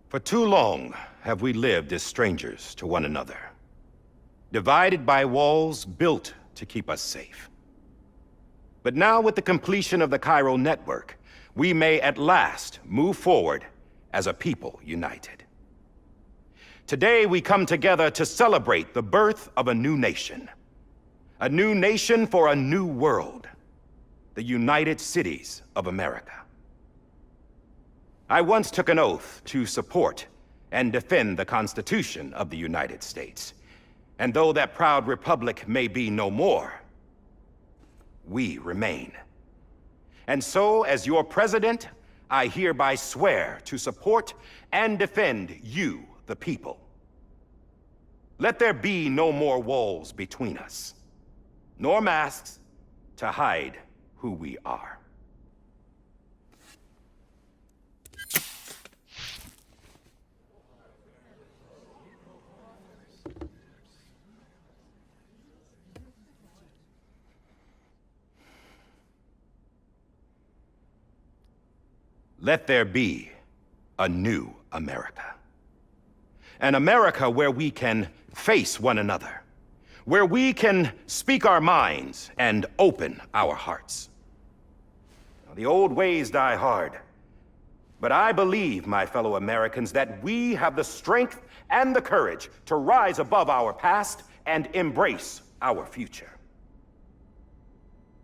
For too long have we lived as strangers to one another, divided by walls built to keep us safe. But now, with the completion of the Cairo network, we may at last move forward as a people united. Today, we come together to celebrate the birth of a new nation. A new nation for a new world. The United Cities of America. I once took an oath to support and defend the Constitution of the United States. And though that proud republic may be no more, we remain. And so, as your president, I hereby swear to support and defend you, the people. Let there be no more walls between us, nor masks to hide who we are. Let there be a new America. An America where we can face one another, where we can speak our minds and open our hearts. Now, the old ways die hard, but I believe, my fellow Americans, that we have the strength and the courage to rise above our past and embrace our future.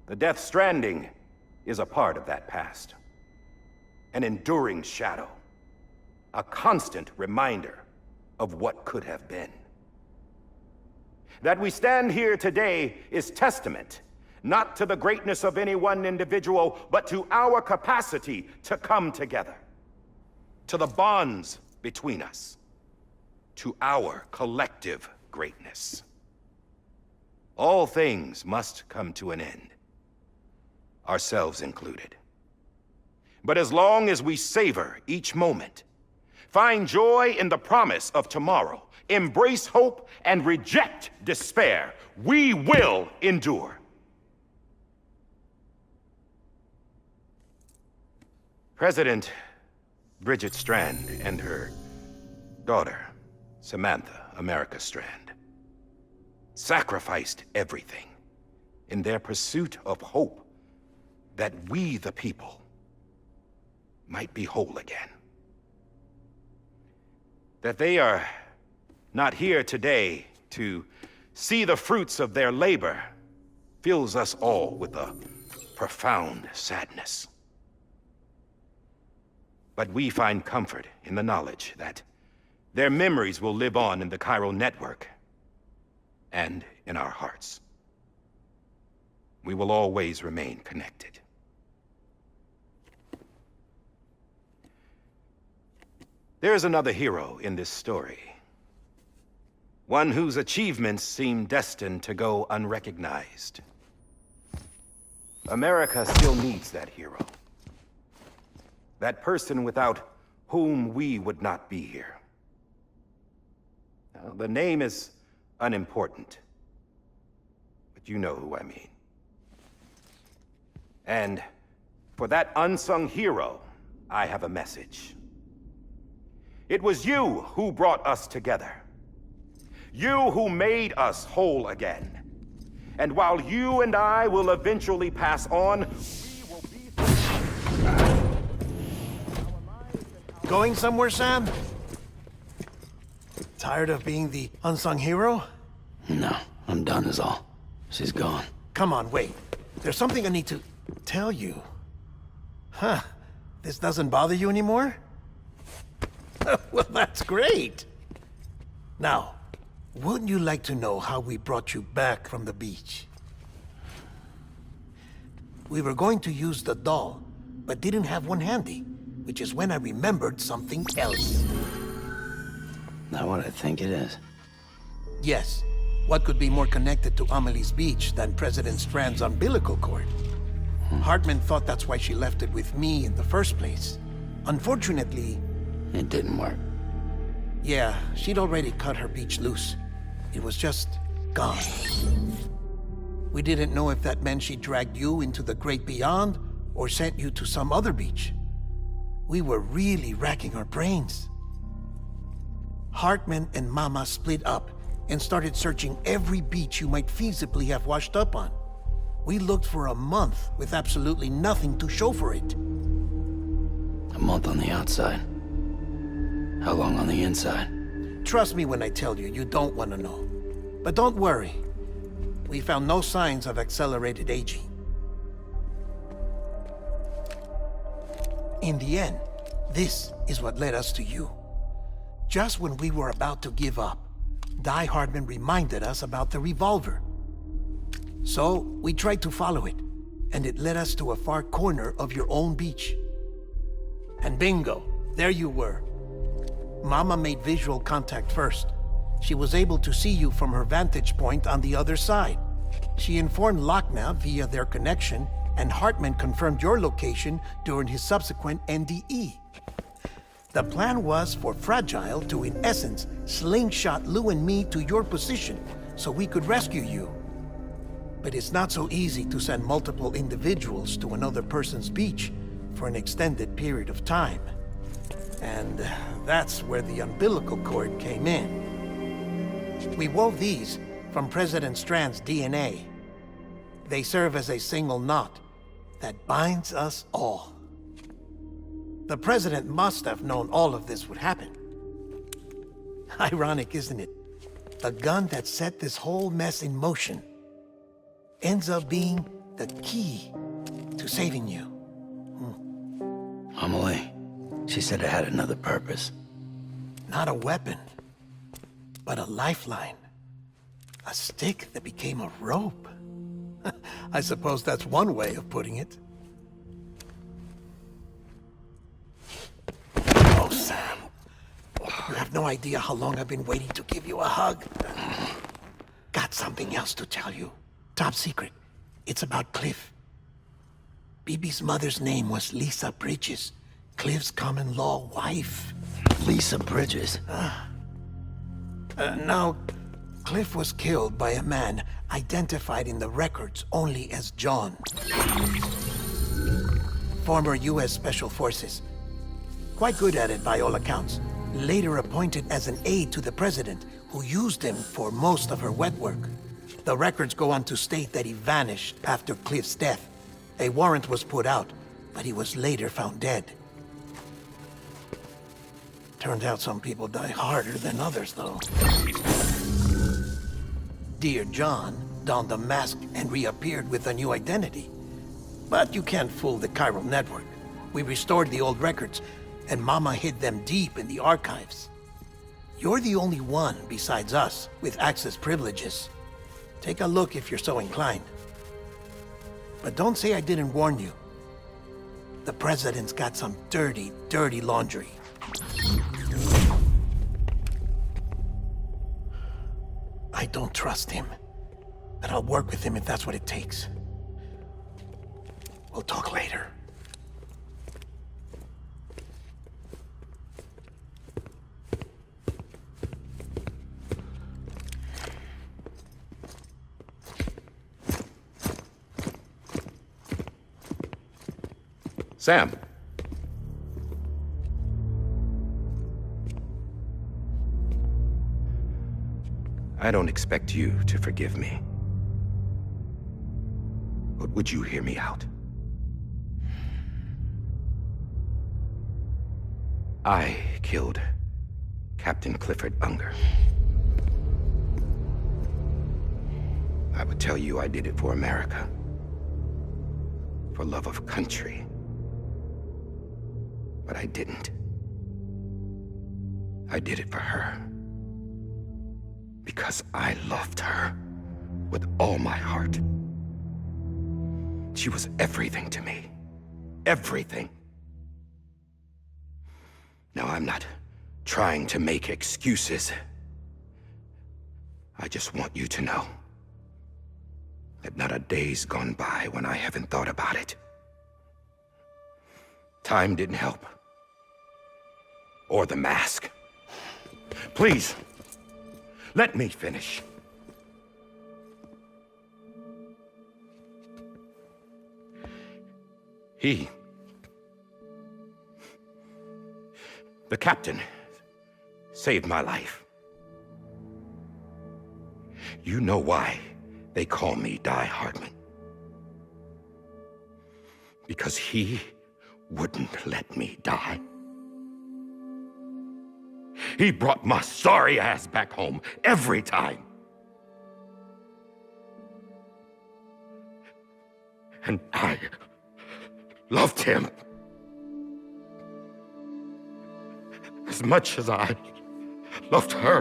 The Death Stranding is a part of that past. An enduring shadow, a constant reminder of what could have been. That we stand here today is testament, not to the greatness of any one individual, but to our capacity to come together, to the bonds between us, to our collective greatness. All things must come to an end, ourselves included. But as long as we savor each moment, find joy in the promise of tomorrow, embrace hope, and reject despair, we will endure. President Bridget Strand and her daughter, Samantha America Strand, sacrificed everything in their pursuit of hope that we, the people, might be whole again. That they are not here today to see the fruits of their labor fills us all with a profound sadness. But we find comfort in the knowledge that their memories will live on in the Cairo network and in our hearts. We will always remain connected. There's another hero in this story. One whose achievements seem destined to go unrecognized. America still needs that hero. That person without whom we would not be here. Now, the name is unimportant, but you know who I mean. And for that unsung hero, I have a message. It was you who brought us together. You who made us whole again. And while you and I will eventually pass on, we will be... Going somewhere, Sam? Tired of being the unsung hero? No, I'm done is all. She's gone. Come on, wait. There's something I need to tell you. Huh. This doesn't bother you anymore? Well, that's great. Now, wouldn't you like to know how we brought you back from the beach? We were going to use the doll, but didn't have one handy, which is when I remembered something else. Not what I think it is. Yes. What could be more connected to Amelie's beach than President Strand's umbilical cord? Hartman thought that's why she left it with me in the first place. Unfortunately... It didn't work. Yeah, she'd already cut her beach loose. It was just gone. We didn't know if that meant she dragged you into the great beyond or sent you to some other beach. We were really racking our brains. Hartman and Mama split up and started searching every beach you might feasibly have washed up on. We looked for a month with absolutely nothing to show for it. A month on the outside. How long on the inside? Trust me when I tell you, you don't want to know. But don't worry. We found no signs of accelerated aging. In the end, this is what led us to you. Just when we were about to give up, Die Hardman reminded us about the revolver. So, we tried to follow it, and it led us to a far corner of your own beach. And bingo, there you were. Mama made visual contact first. She was able to see you from her vantage point on the other side. She informed Lochner via their connection, and Hartman confirmed your location during his subsequent NDE. The plan was for Fragile to, in essence, slingshot Lou and me to your position so we could rescue you. But it's not so easy to send multiple individuals to another person's beach for an extended period of time. And that's where the umbilical cord came in. We wove these from President Strand's DNA. They serve as a single knot that binds us all. The President must have known all of this would happen. Ironic, isn't it? The gun that set this whole mess in motion ends up being the key to saving you. Amelie, she said it had another purpose. Not a weapon, but a lifeline. A stick that became a rope. I suppose that's one way of putting it. Oh, Sam. You have no idea how long I've been waiting to give you a hug. Got something else to tell you. Top secret. It's about Cliff. Bibi's mother's name was Lisa Bridges, Cliff's common-law wife. Lisa Bridges? Now, Cliff was killed by a man identified in the records only as John. Former U.S. Special Forces. Quite good at it by all accounts. Later appointed as an aide to the president, who used him for most of her wet work. The records go on to state that he vanished after Cliff's death. A warrant was put out, but he was later found dead. Turned out some people die harder than others, though. Dear John donned a mask and reappeared with a new identity. But you can't fool the chiral network. We restored the old records, and Mama hid them deep in the archives. You're the only one besides us with access privileges. Take a look if you're so inclined. But don't say I didn't warn you. The president's got some dirty, dirty laundry. I don't trust him, but I'll work with him if that's what it takes. We'll talk later. Sam. I don't expect you to forgive me. But would you hear me out? I killed Captain Clifford Unger. I would tell you I did it for America. For love of country. But I didn't. I did it for her. Because I loved her with all my heart. She was everything to me. Everything. Now, I'm not trying to make excuses. I just want you to know that not a day's gone by when I haven't thought about it. Time didn't help. Or the mask. Please, let me finish. The captain saved my life. You know why they call me Die Hardman. Because he wouldn't let me die. He brought my sorry ass back home every time. And I loved him as much as I loved her.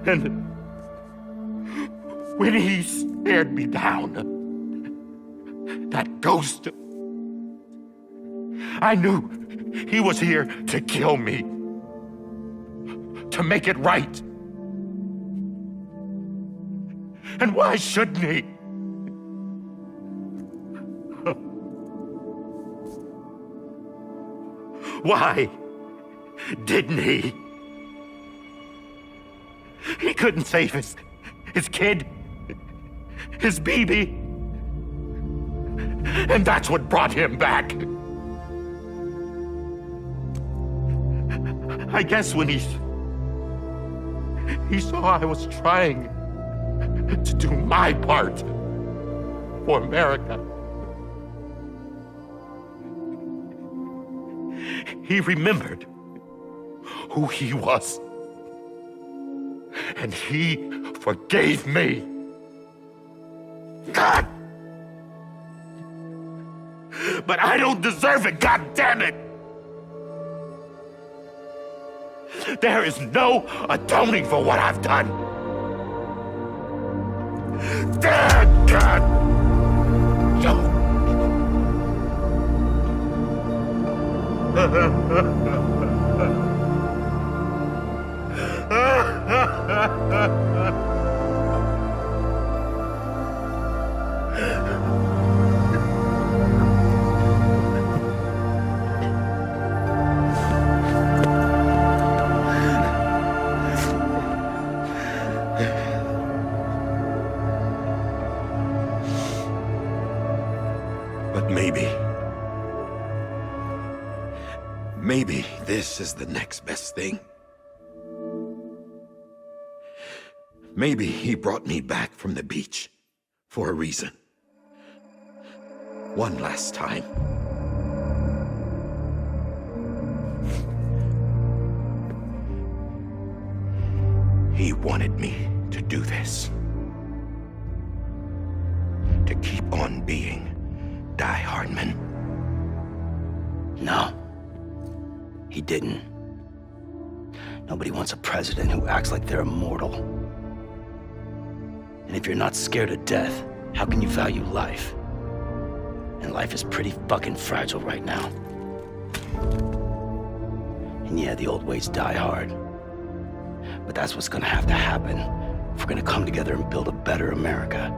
And when he stared me down, that ghost, I knew he was here to kill me, to make it right. And why shouldn't he? Why didn't he? He couldn't save his kid, his baby. And that's what brought him back. I guess when he saw I was trying to do my part for America, he remembered who he was. And he forgave me. God! But I don't deserve it, God damn it! There is no atoning for what I've done. Dad, God! But maybe this is the next best thing. Maybe he brought me back from the beach for a reason. One last time. He wanted me to do this. To keep on being Die Hardman. No. He didn't. Nobody wants a president who acts like they're immortal. And if you're not scared of death, how can you value life? And life is pretty fucking fragile right now. And yeah, the old ways die hard. But that's what's gonna have to happen if we're gonna come together and build a better America.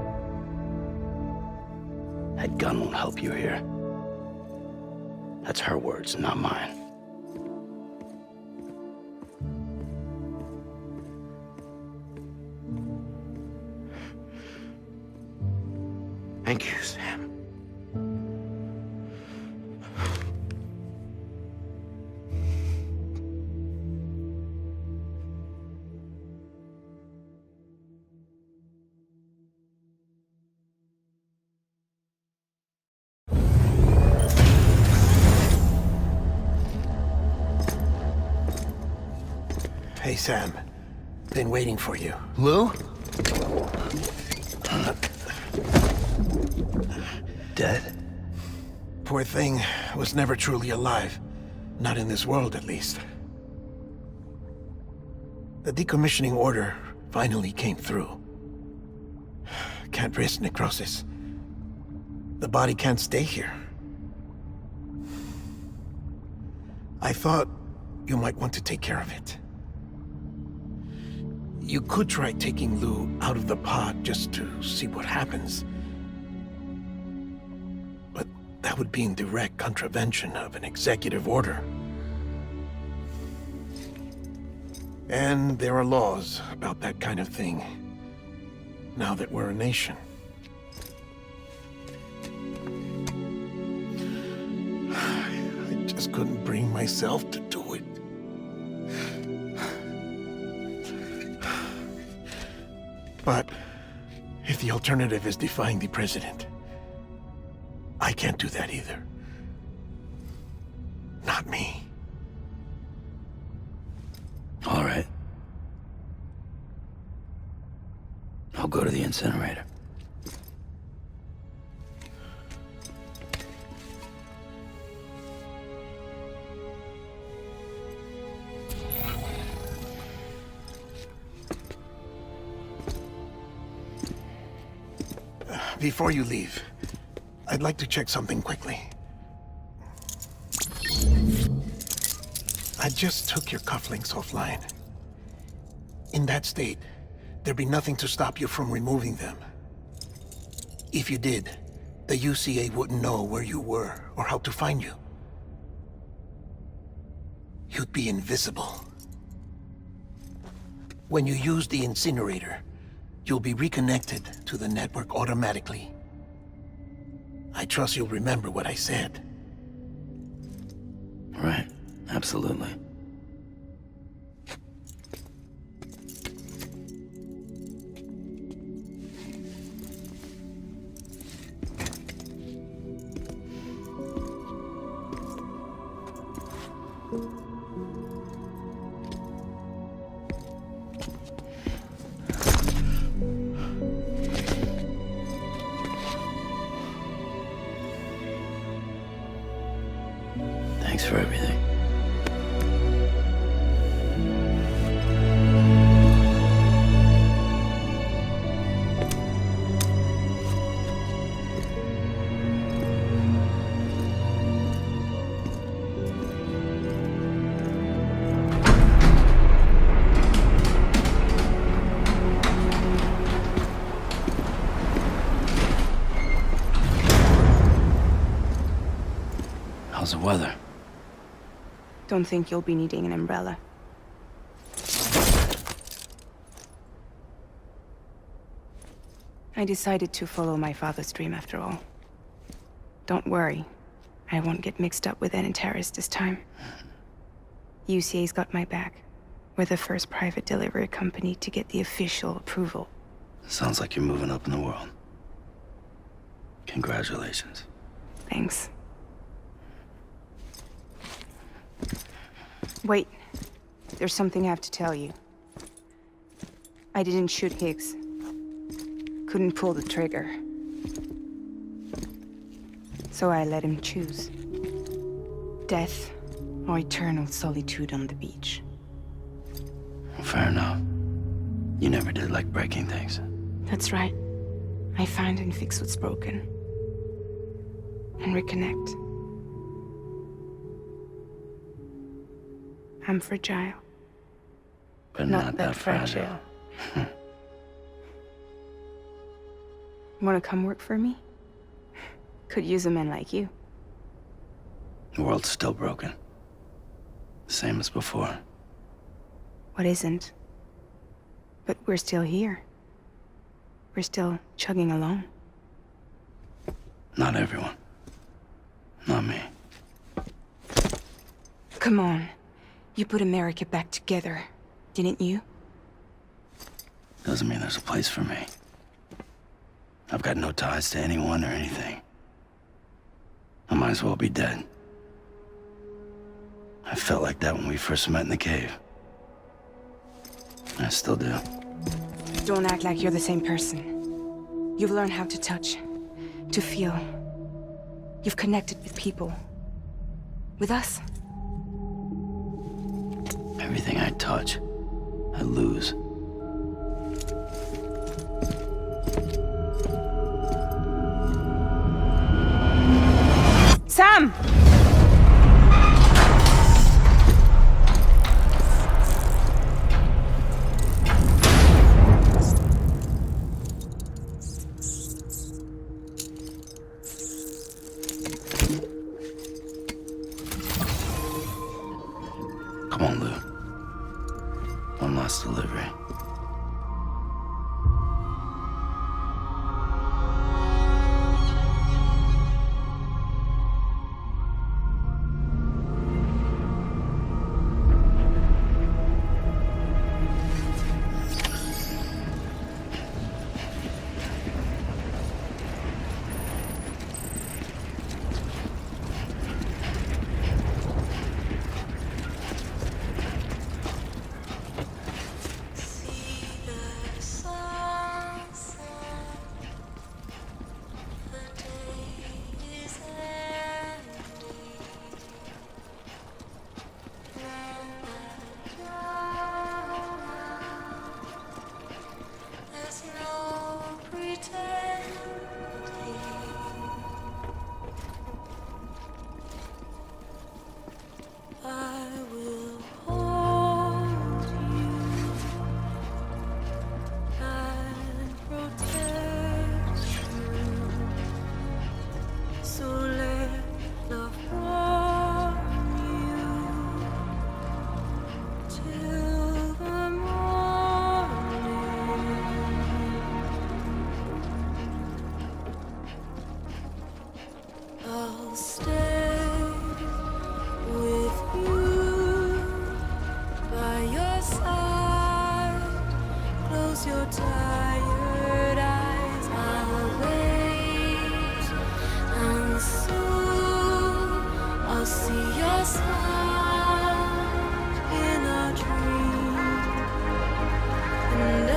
That gun won't help you here. That's her words, not mine. Thank you, Sam. Hey, Sam. Been waiting for you. Lou? Dead? Poor thing was never truly alive. Not in this world, at least. The decommissioning order finally came through. Can't risk necrosis. The body can't stay here. I thought you might want to take care of it. You could try taking Lou out of the pod just to see what happens. But that would be in direct contravention of an executive order. And there are laws about that kind of thing, now that we're a nation. couldn't bring myself to do it. But if the alternative is defying the president, I can't do that either. Not me. All right. I'll go to the incinerator. Before you leave, I'd like to check something quickly. I just took your cufflinks offline. In that state, there'd be nothing to stop you from removing them. If you did, the UCA wouldn't know where you were or how to find you. You'd be invisible. When you use the incinerator, you'll be reconnected to the network automatically. I trust you'll remember what I said. Right. Absolutely. Thanks for everything. How's the weather? Don't think you'll be needing an umbrella. I decided to follow my father's dream after all. Don't worry, I won't get mixed up with any terrorists this time. UCA's got my back. We're the first private delivery company to get the official approval. Sounds like you're moving up in the world. Congratulations. Thanks. Wait, there's something I have to tell you. I didn't shoot Higgs. Couldn't pull the trigger. So I let him choose. Death or eternal solitude on the beach. Fair enough. You never did like breaking things. That's right. I find and fix what's broken. And reconnect. I'm fragile. But not that fragile. Wanna come work for me? Could use a man like you. The world's still broken. Same as before. What isn't? But we're still here. We're still chugging along. Not everyone. Not me. Come on. You put America back together, didn't you? Doesn't mean there's a place for me. I've got no ties to anyone or anything. I might as well be dead. I felt like that when we first met in the cave. I still do. Don't act like you're the same person. You've learned how to touch, to feel. You've connected with people. With us. Everything I touch, I lose. Sam! Come on, Lou. One last delivery. close your tired eyes. I'll wait, and soon I'll see your smile in a dream, and I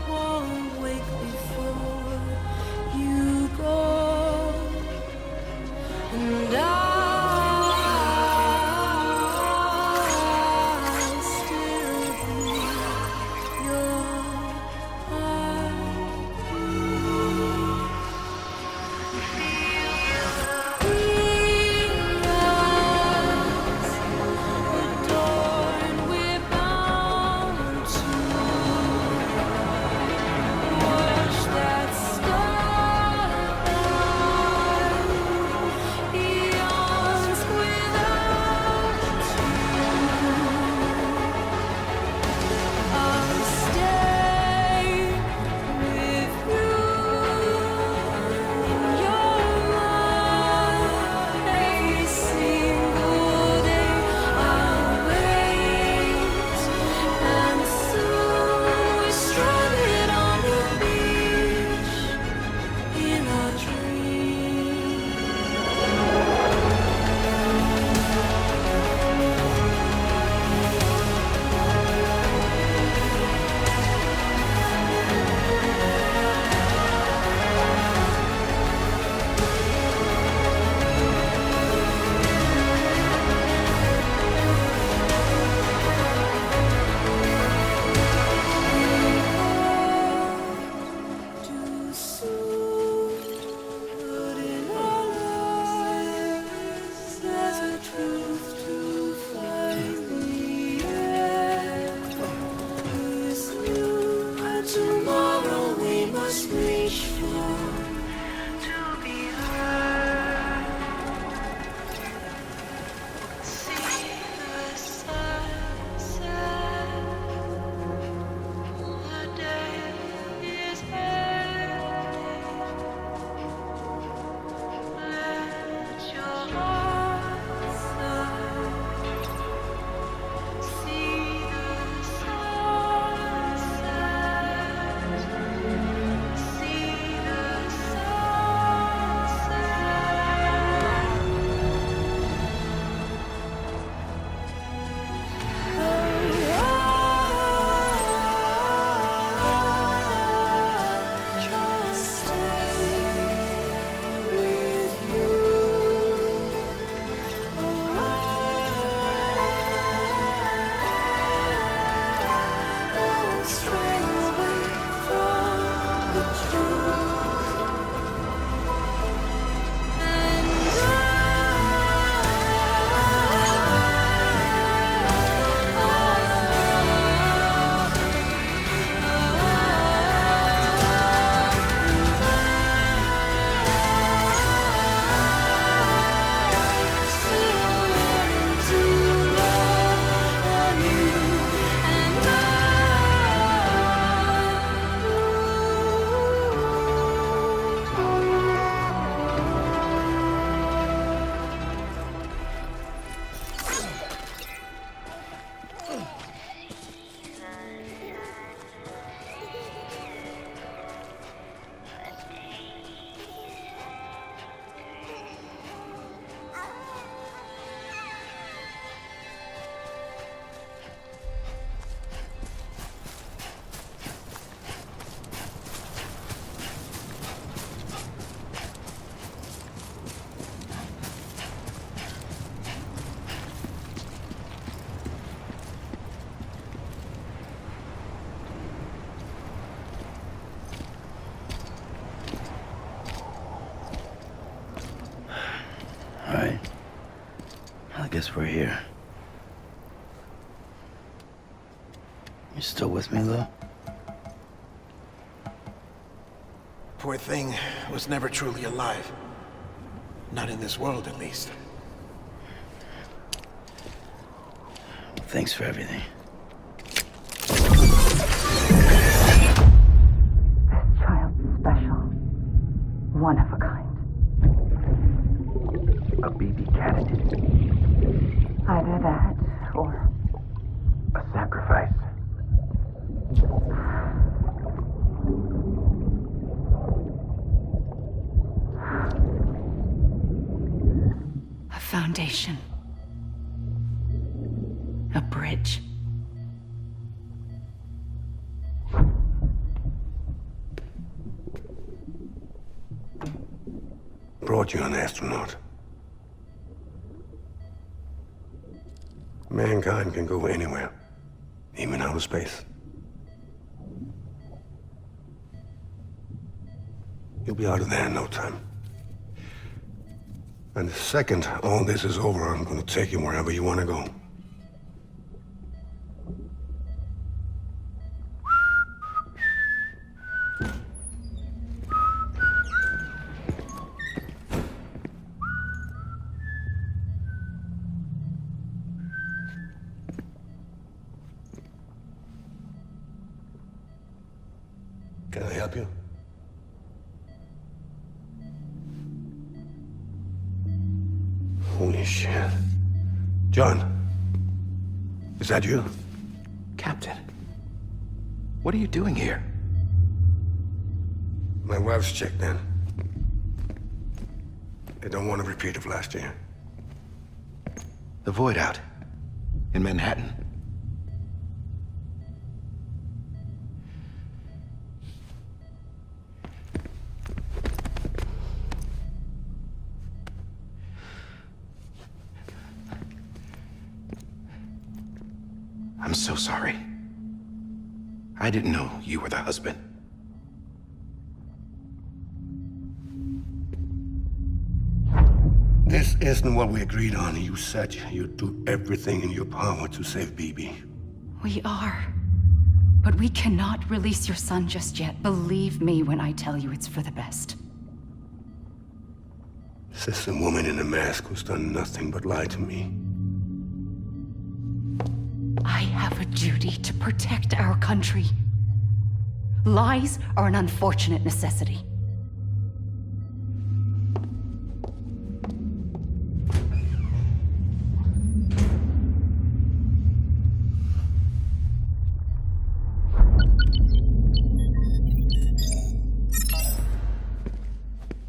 won't wake before you go, and I'll still be your adorned, we're bound to watch that starlight eons without you. I'll stay with you in your mind every single day. I'll wait, and soon we're stranded on the beach in a dream. Too soon, but in our lives there's a truth to find. The end is new, and tomorrow we must reach for to be heard. See the sunset. The day is ending. Let your heart sigh. See the sunset. See the sunset. Just stay with you. Don't stray away from the truth. And All right. I guess we're here. You still with me, Lou? Poor thing was never truly alive. Not in this world, at least. Thanks for everything. Child special. One of a kind. A baby candidate. Either that, or A bridge. Brought you an astronaut. Mankind can go anywhere, even outer space. You'll be out of there in no time. And the second all this is over, I'm gonna take you wherever you wanna go. Can I help you? Holy shit. John, is that you? Captain, what are you doing here? My wife's checked in. They don't want a repeat of last year. The Void Out in Manhattan. I'm so sorry. I didn't know you were the husband. This isn't what we agreed on. You said you'd do everything in your power to save BB. We are. But we cannot release your son just yet. Believe me when I tell you it's for the best. This is a woman in a mask who's done nothing but lie to me. I have a duty to protect our country. Lies are an unfortunate necessity.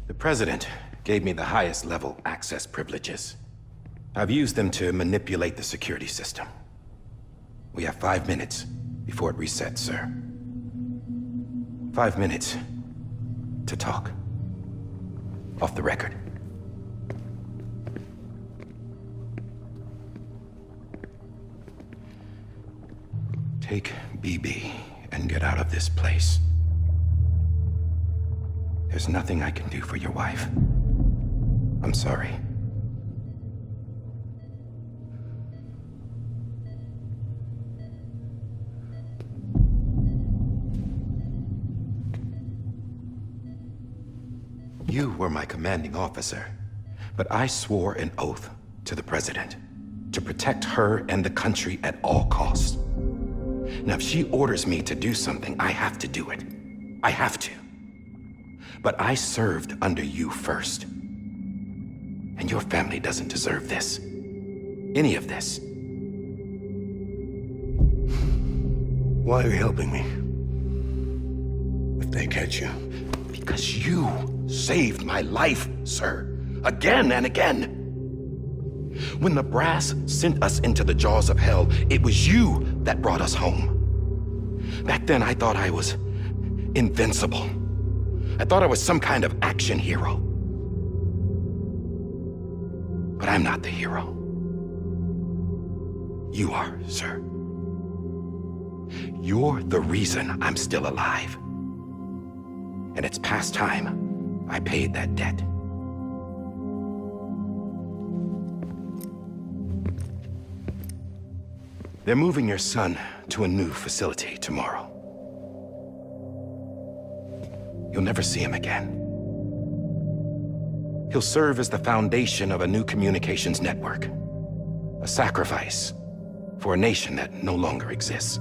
The President gave me the highest level access privileges. I've used them to manipulate the security system. We have 5 minutes before it resets, sir. 5 minutes to talk. Off the record. Take BB and get out of this place. There's nothing I can do for your wife. I'm sorry. You were my commanding officer, but I swore an oath to the President to protect her and the country at all costs. Now, if she orders me to do something, I have to do it. I have to. But I served under you first. And your family doesn't deserve this. Any of this. Why are you helping me? If they catch you. Because you saved my life, sir. Again and again. When the brass sent us into the jaws of hell, it was you that brought us home. Back then, I thought I was invincible. I thought I was some kind of action hero. But I'm not the hero. You are, sir. You're the reason I'm still alive. And it's past time I paid that debt. They're moving your son to a new facility tomorrow. You'll never see him again. He'll serve as the foundation of a new communications network. A sacrifice for a nation that no longer exists.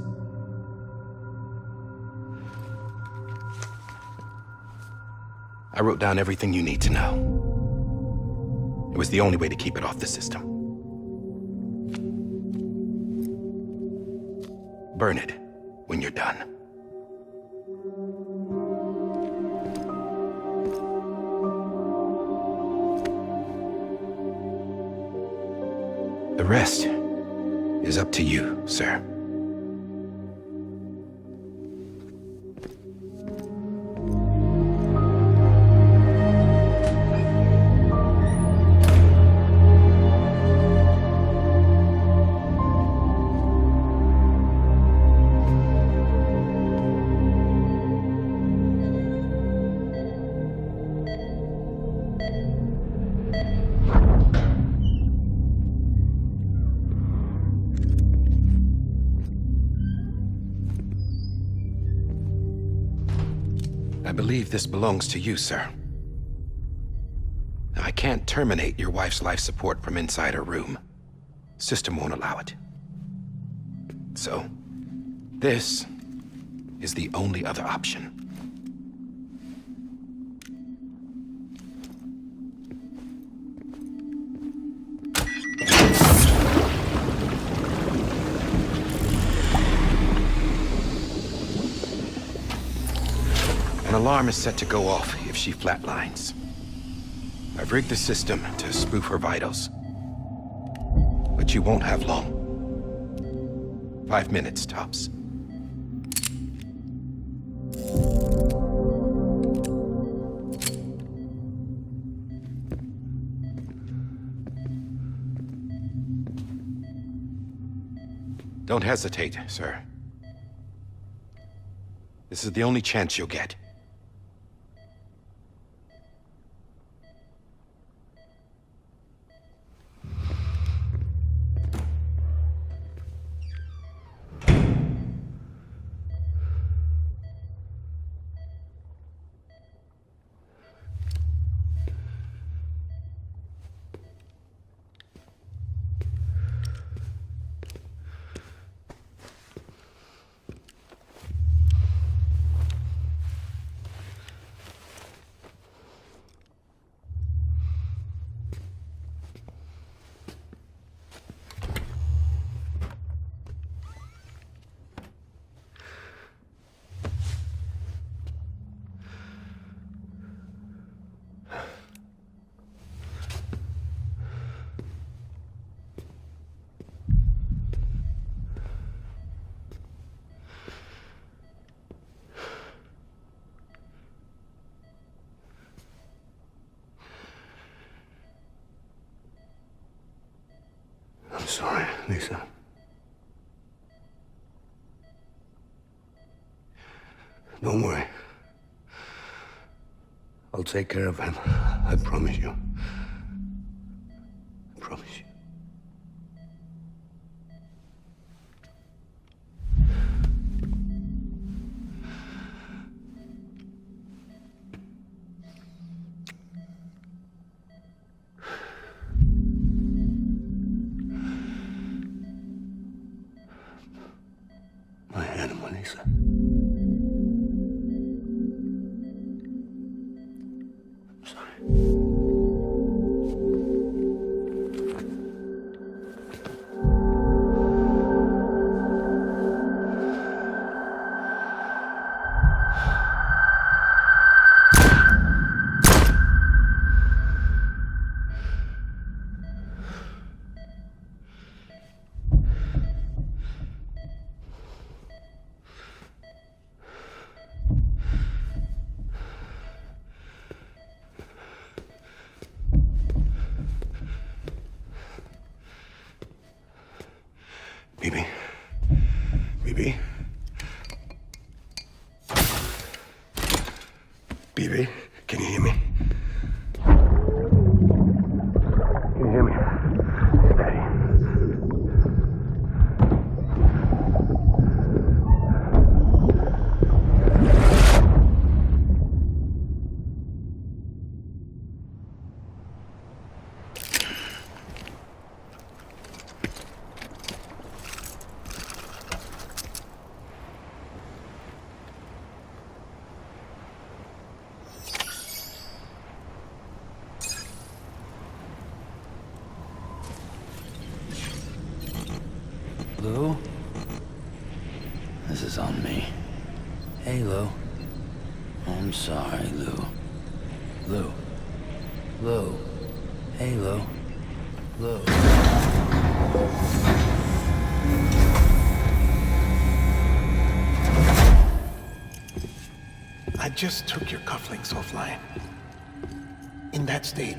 I wrote down everything you need to know. It was the only way to keep it off the system. Burn it when you're done. The rest is up to you, sir. I believe this belongs to you, sir. I can't terminate your wife's life support from inside her room. System won't allow it. So, this is the only other option. An alarm is set to go off if she flatlines. I've rigged the system to spoof her vitals. But you won't have long. 5 minutes, tops. Don't hesitate, sir. This is the only chance you'll get. I'm sorry, Lisa. Don't worry. I'll take care of him. I promise you. I promise you. My animal, Lisa. I'm sorry. Bibi? Bibi? Bibi, can you hear me? Can you hear me? Steady. Lou? This is on me. Hey, Lou. I'm sorry, Lou. Lou. Lou. Hey, Lou. Lou. just took your cufflinks offline. In that state,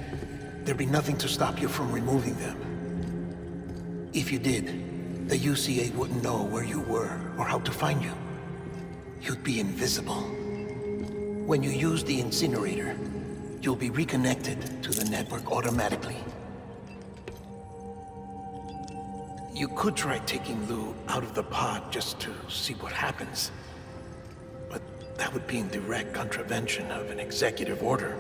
there'd be nothing to stop you from removing them. If you did, the UCA wouldn't know where you were or how to find you. You'd be invisible. When you use the incinerator, you'll be reconnected to the network automatically. You could try taking Lou out of the pod just to see what happens. But that would be in direct contravention of an executive order.